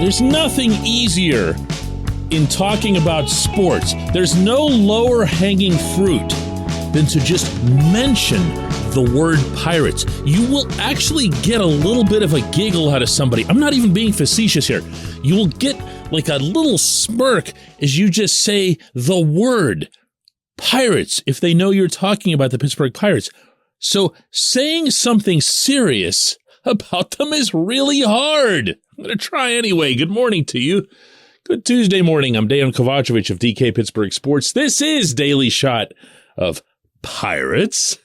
There's nothing easier in talking about sports. There's no lower hanging fruit than to just mention the word Pirates. You will actually get a little bit of a giggle out of somebody. I'm not even being facetious here. You will get like a little smirk as you just say the word Pirates if they know you're talking about the Pittsburgh Pirates. So saying something serious about them is really hard. I'm going to try anyway. Good morning to you. Good Tuesday morning. I'm Dejan Kovacevic of DK Pittsburgh Sports. This is Daily Shot of Pirates.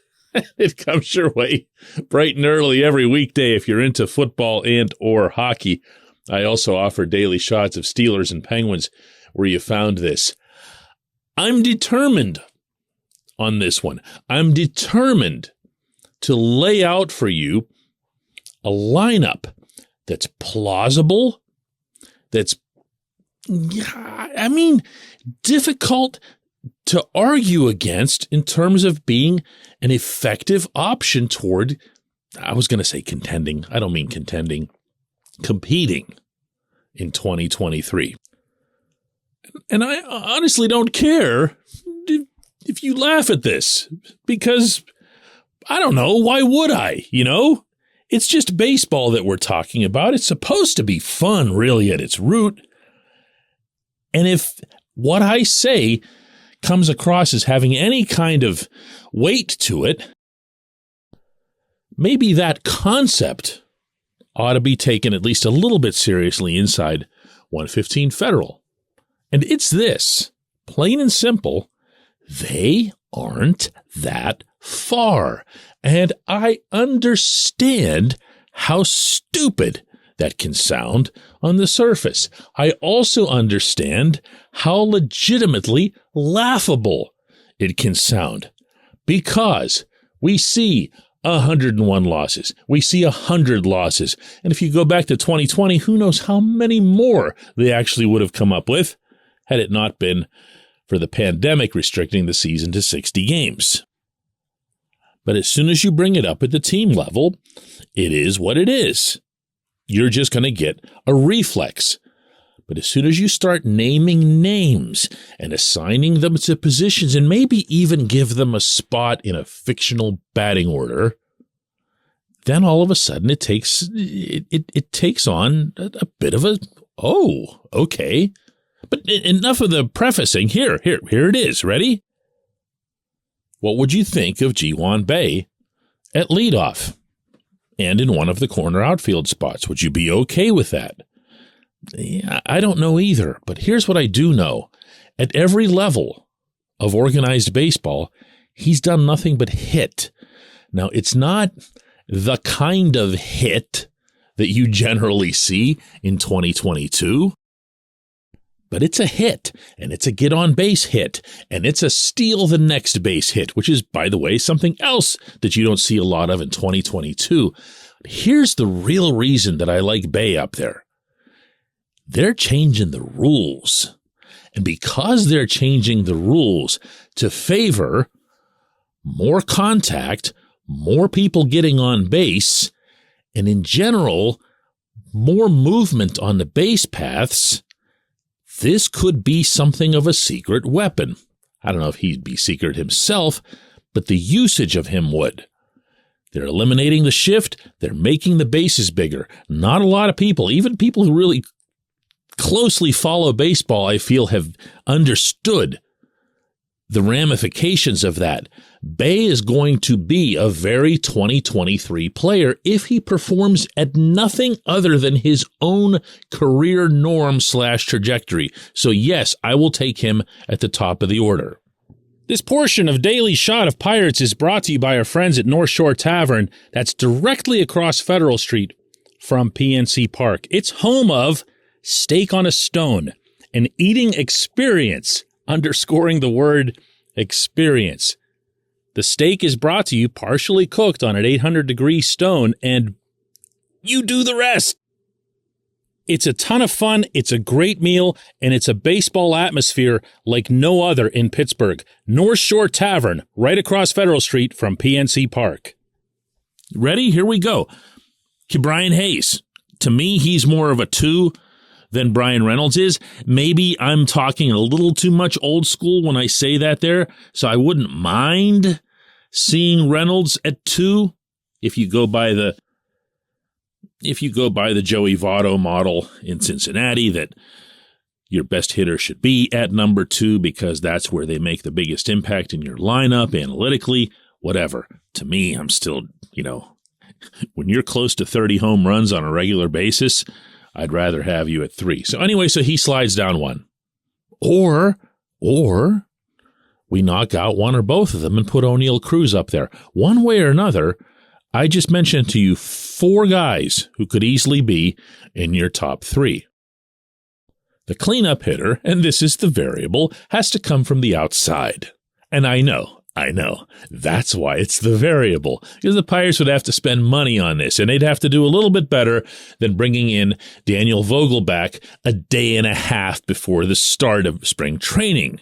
It comes your way bright and early every weekday if you're into football and or hockey. I also offer daily shots of Steelers and Penguins where you found this. I'm determined on this one. I'm determined to lay out for you a lineup that's plausible, that's, difficult to argue against in terms of being an effective option toward, I was going to say contending. I don't mean contending, competing in 2023. And I honestly don't care if you laugh at this, because I don't know, why would I, It's just baseball that we're talking about. It's supposed to be fun, really, at its root. And if what I say comes across as having any kind of weight to it, maybe that concept ought to be taken at least a little bit seriously inside 115 Federal. And it's this, plain and simple, they aren't that far. And I understand how stupid that can sound on the surface. I also understand how legitimately laughable it can sound, because we see 101 losses. We see 100 losses. And if you go back to 2020, who knows how many more they actually would have come up with had it not been for the pandemic restricting the season to 60 games. But as soon as you bring it up at the team level, it is what it is. You're just going to get a reflex. But as soon as you start naming names and assigning them to positions and maybe even give them a spot in a fictional batting order, then all of a sudden it takes on a bit of a, oh, okay. But enough of the prefacing. Here it is. Ready? What would you think of Ji-hwan Bae at leadoff and in one of the corner outfield spots? Would you be okay with that? Yeah, I don't know either, but here's what I do know. At every level of organized baseball, he's done nothing but hit. Now, it's not the kind of hit that you generally see in 2022. But it's a hit, and it's a get-on-base hit, and it's a steal-the-next-base hit, which is, by the way, something else that you don't see a lot of in 2022. Here's the real reason that I like Bae up there. They're changing the rules. And because they're changing the rules to favor more contact, more people getting on base, and in general, more movement on the base paths, this could be something of a secret weapon. I don't know if he'd be secret himself, but the usage of him would. They're eliminating the shift. They're making the bases bigger. Not a lot of people, even people who really closely follow baseball, I feel, have understood the ramifications of that. Bae is going to be a very 2023 player if he performs at nothing other than his own career norm / trajectory. So yes, I will take him at the top of the order. This portion of Daily Shot of Pirates is brought to you by our friends at Shore Tavern. That's directly across Federal Street from PNC Park. It's home of Steak on a Stone, an eating experience, underscoring the word experience. The steak is brought to you partially cooked on an 800-degree stone, and you do the rest. It's a ton of fun, it's a great meal, and it's a baseball atmosphere like no other in Pittsburgh. North Shore Tavern, right across Federal Street from PNC Park. Ready? Here we go. Brian Hayes. To me, he's more of a 2 than Brian Reynolds is. Maybe I'm talking a little too much old school when I say that there, so I wouldn't mind seeing Reynolds at 2 if you go by the Joey Votto model in Cincinnati, that your best hitter should be at number 2 because that's where they make the biggest impact in your lineup analytically, whatever. To me, I'm still, when you're close to 30 home runs on a regular basis, I'd rather have you at 3. So anyway, so he slides down 1. Or we knock out one or both of them and put O'Neal Cruz up there. One way or another, I just mentioned to you 4 guys who could easily be in your top 3. The cleanup hitter, and this is the variable, has to come from the outside. And I know. That's why it's the variable, because the Pirates would have to spend money on this, and they'd have to do a little bit better than bringing in Daniel Vogelbach a day and a half before the start of spring training,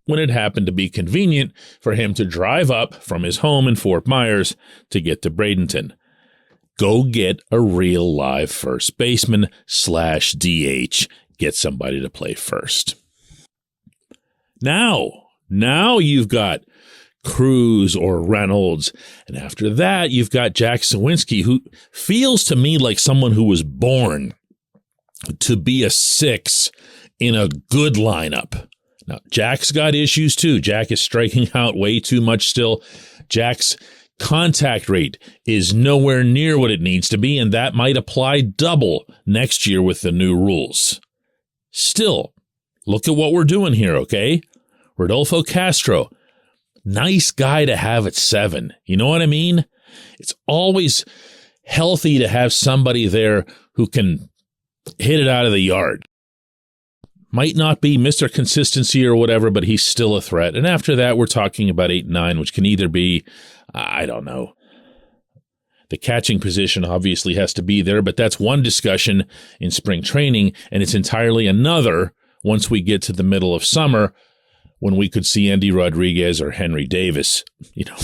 when it happened to be convenient for him to drive up from his home in Fort Myers to get to Bradenton. Go get a real live first baseman / DH. Get somebody to play first. Now you've got Cruz or Reynolds, and after that you've got Jack Sawinski, who feels to me like someone who was born to be a 6 in a good lineup. Now, Jack's got issues too. Jack is striking out way too much still. Jack's contact rate is nowhere near what it needs to be, and that might apply double next year with the new rules. Still, look at what we're doing here, okay? Rodolfo Castro, nice guy to have at 7. You know what I mean? It's always healthy to have somebody there who can hit it out of the yard. Might not be Mr. Consistency or whatever, but he's still a threat. And after that, we're talking about 8 and 9, which can either be, I don't know. The catching position obviously has to be there, but that's one discussion in spring training, and it's entirely another once we get to the middle of summer, when we could see Andy Rodriguez or Henry Davis,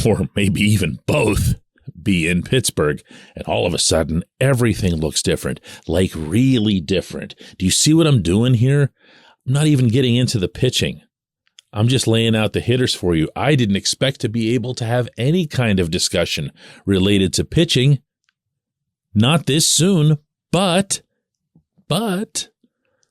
or maybe even both, be in Pittsburgh, and all of a sudden everything looks different, like really different. Do you see what I'm doing here? I'm not even getting into the pitching. I'm just laying out the hitters for you. I didn't expect to be able to have any kind of discussion related to pitching. Not this soon, but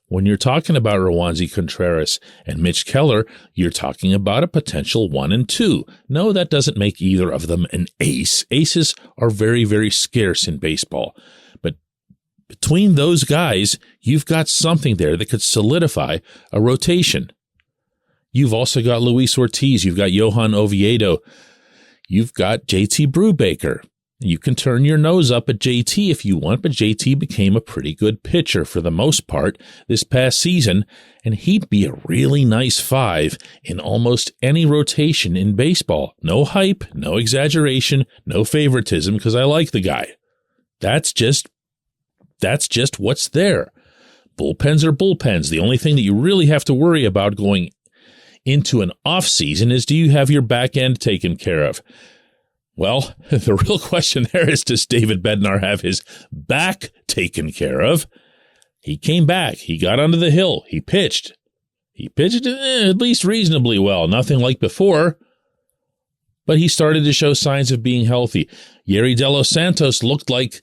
when you're talking about Rowanzi Contreras and Mitch Keller, you're talking about a potential 1 and 2. No, that doesn't make either of them an ace. Aces are very, very scarce in baseball. But between those guys, you've got something there that could solidify a rotation. You've also got Luis Ortiz. You've got Johan Oviedo. You've got JT Brubaker. You can turn your nose up at JT if you want, but JT became a pretty good pitcher for the most part this past season, and he'd be a really nice 5 in almost any rotation in baseball. No hype, no exaggeration, no favoritism, because I like the guy. That's just what's there. Bullpens are bullpens. The only thing that you really have to worry about going into an off season is, do you have your back end taken care of? Well, the real question there is, does David Bednar have his back taken care of? He came back. He got onto the hill. He pitched. At least reasonably well. Nothing like before. But he started to show signs of being healthy. Yerry De Los Santos looked like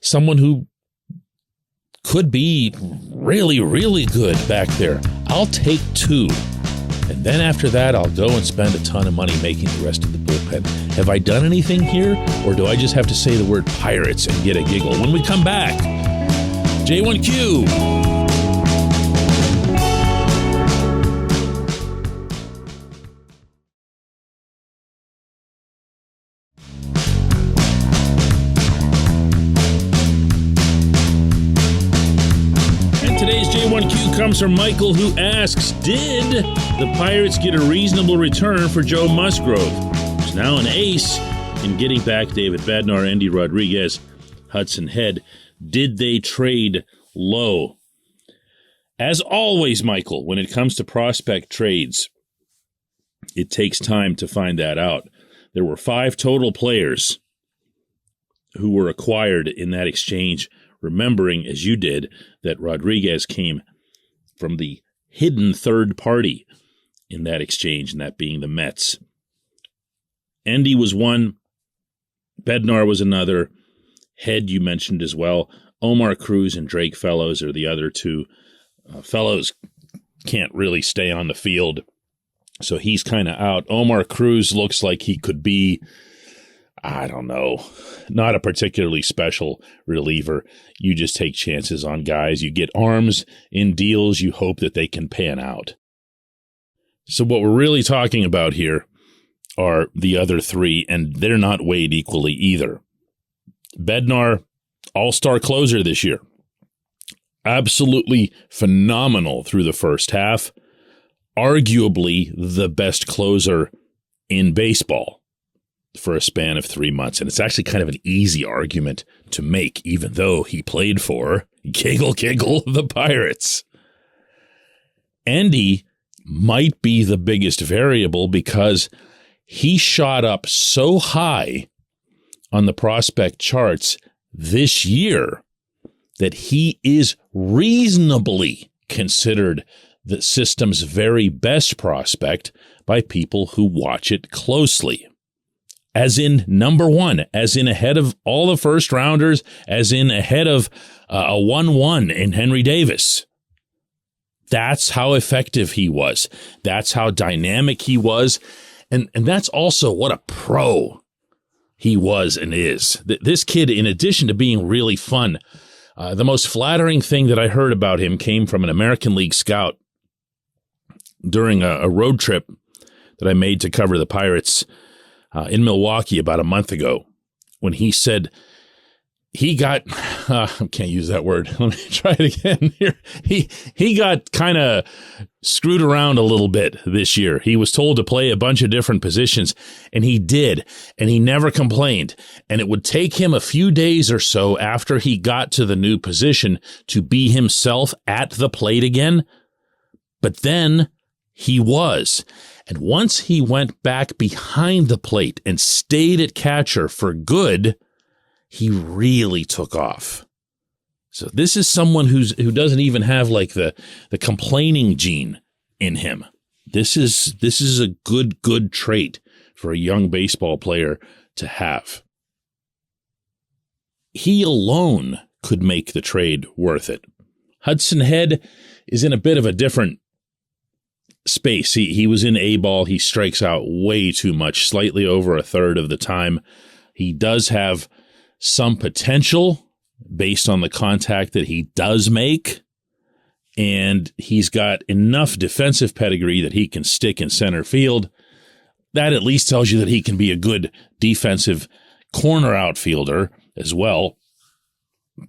someone who could be really, really good back there. I'll take 2. And then after that, I'll go and spend a ton of money making the rest of the bullpen. Have I done anything here, or do I just have to say the word Pirates and get a giggle? When we come back, J1Q. Today's J1Q comes from Michael, who asks, did the Pirates get a reasonable return for Joe Musgrove, who's now an ace in getting back David Bednar, Andy Rodriguez, Hudson Head? Did they trade low? As always, Michael, when it comes to prospect trades, it takes time to find that out. There were 5 total players who were acquired in that exchange. remembering, as you did, that Rodriguez came from the hidden third party in that exchange, and that being the Mets. Endy was one. Bednar was another. Head you mentioned as well. Omar Cruz and Drake Fellows are the other two. Fellows can't really stay on the field, so he's kind of out. Omar Cruz looks like he could be, I don't know, not a particularly special reliever. You just take chances on guys. You get arms in deals. You hope that they can pan out. So what we're really talking about here are the other three, and they're not weighed equally either. Bednar, all-star closer this year. Absolutely phenomenal through the first half. Arguably the best closer in baseball for a span of 3 months. And it's actually kind of an easy argument to make, even though he played for, giggle, the Pirates. Endy might be the biggest variable because he shot up so high on the prospect charts this year that he is reasonably considered the system's very best prospect by people who watch it closely. As in number one, as in ahead of all the first rounders, as in ahead of a 1-1 in Henry Davis. That's how effective he was. That's how dynamic he was. And that's also what a pro he was and is. This kid, in addition to being really fun, the most flattering thing that I heard about him came from an American League scout during a road trip that I made to cover the Pirates in Milwaukee about a month ago, when he said he got, I can't use that word. Let me try it again here. He got kind of screwed around a little bit this year. He was told to play a bunch of different positions, and he did, and he never complained. And it would take him a few days or so after he got to the new position to be himself at the plate again. But then he was. And once he went back behind the plate and stayed at catcher for good, he really took off. So this is someone who doesn't even have like the complaining gene in him. This is a good trait for a young baseball player to have. He alone could make the trade worth it. Hudson Head is in a bit of a different space. He was in A-ball. He strikes out way too much, slightly over a third of the time. He does have some potential based on the contact that he does make, and he's got enough defensive pedigree that he can stick in center field. That at least tells you that he can be a good defensive corner outfielder as well.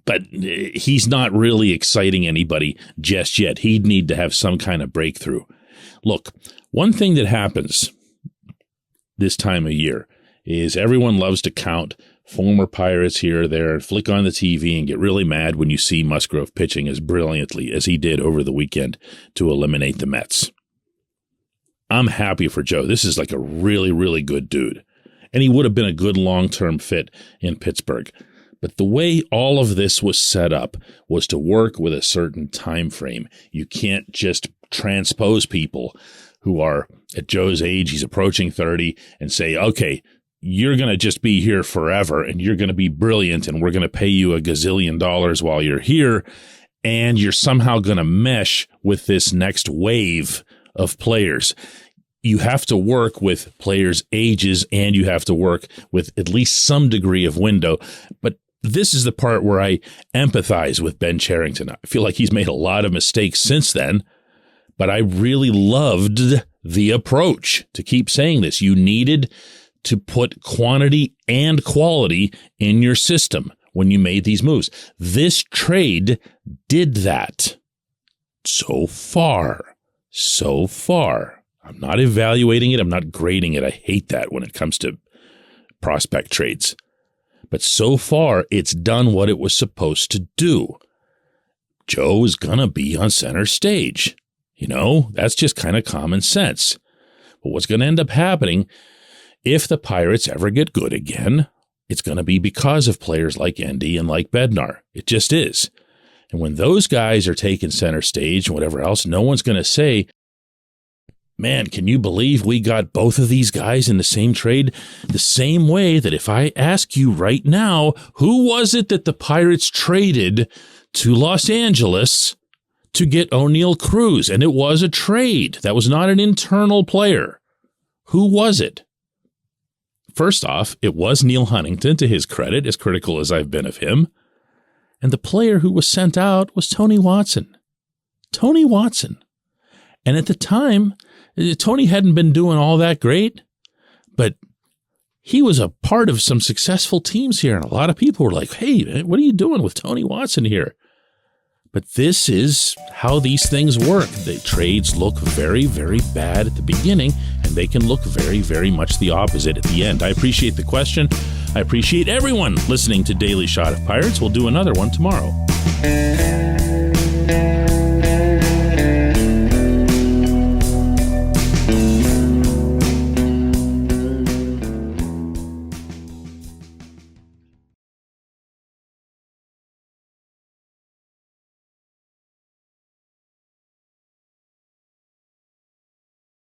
But he's not really exciting anybody just yet. He'd need to have some kind of breakthrough. Look, one thing that happens this time of year is everyone loves to count former Pirates here or there, flick on the TV and get really mad when you see Musgrove pitching as brilliantly as he did over the weekend to eliminate the Mets. I'm happy for Joe. This is like a really, really good dude. And he would have been a good long-term fit in Pittsburgh. But the way all of this was set up was to work with a certain time frame. You can't just transpose people who are at Joe's age, he's approaching 30, and say, okay, you're going to just be here forever and you're going to be brilliant and we're going to pay you a gazillion dollars while you're here, and you're somehow going to mesh with this next wave of players. You have to work with players' ages and you have to work with at least some degree of window. But this is the part where I empathize with Ben Cherington. I feel like he's made a lot of mistakes since then, but I really loved the approach to keep saying this. You needed to put quantity and quality in your system when you made these moves. This trade did that. So far. I'm not evaluating it. I'm not grading it. I hate that when it comes to prospect trades. But so far, it's done what it was supposed to do. Joe is going to be on center stage. You know, that's just kind of common sense. But what's going to end up happening if the Pirates ever get good again it's going to be because of players like Endy and like Bednar. It just is. And when those guys are taking center stage and whatever else, no one's going to say, man, can you believe we got both of these guys in the same trade? The same way that if I ask you right now, who was it that the Pirates traded to Los Angeles to get O'Neal Cruz? And it was a trade. That was not an internal player. Who was it? First off, it was Neil Huntington, to his credit, as critical as I've been of him. And the player who was sent out was Tony Watson. Tony Watson. And at the time, Tony hadn't been doing all that great, but he was a part of some successful teams here. And a lot of people were like, hey, what are you doing with Tony Watson here? But this is how these things work. The trades look very, very bad at the beginning, and they can look very, very much the opposite at the end. I appreciate the question. I appreciate everyone listening to Daily Shot of Pirates. We'll do another one tomorrow.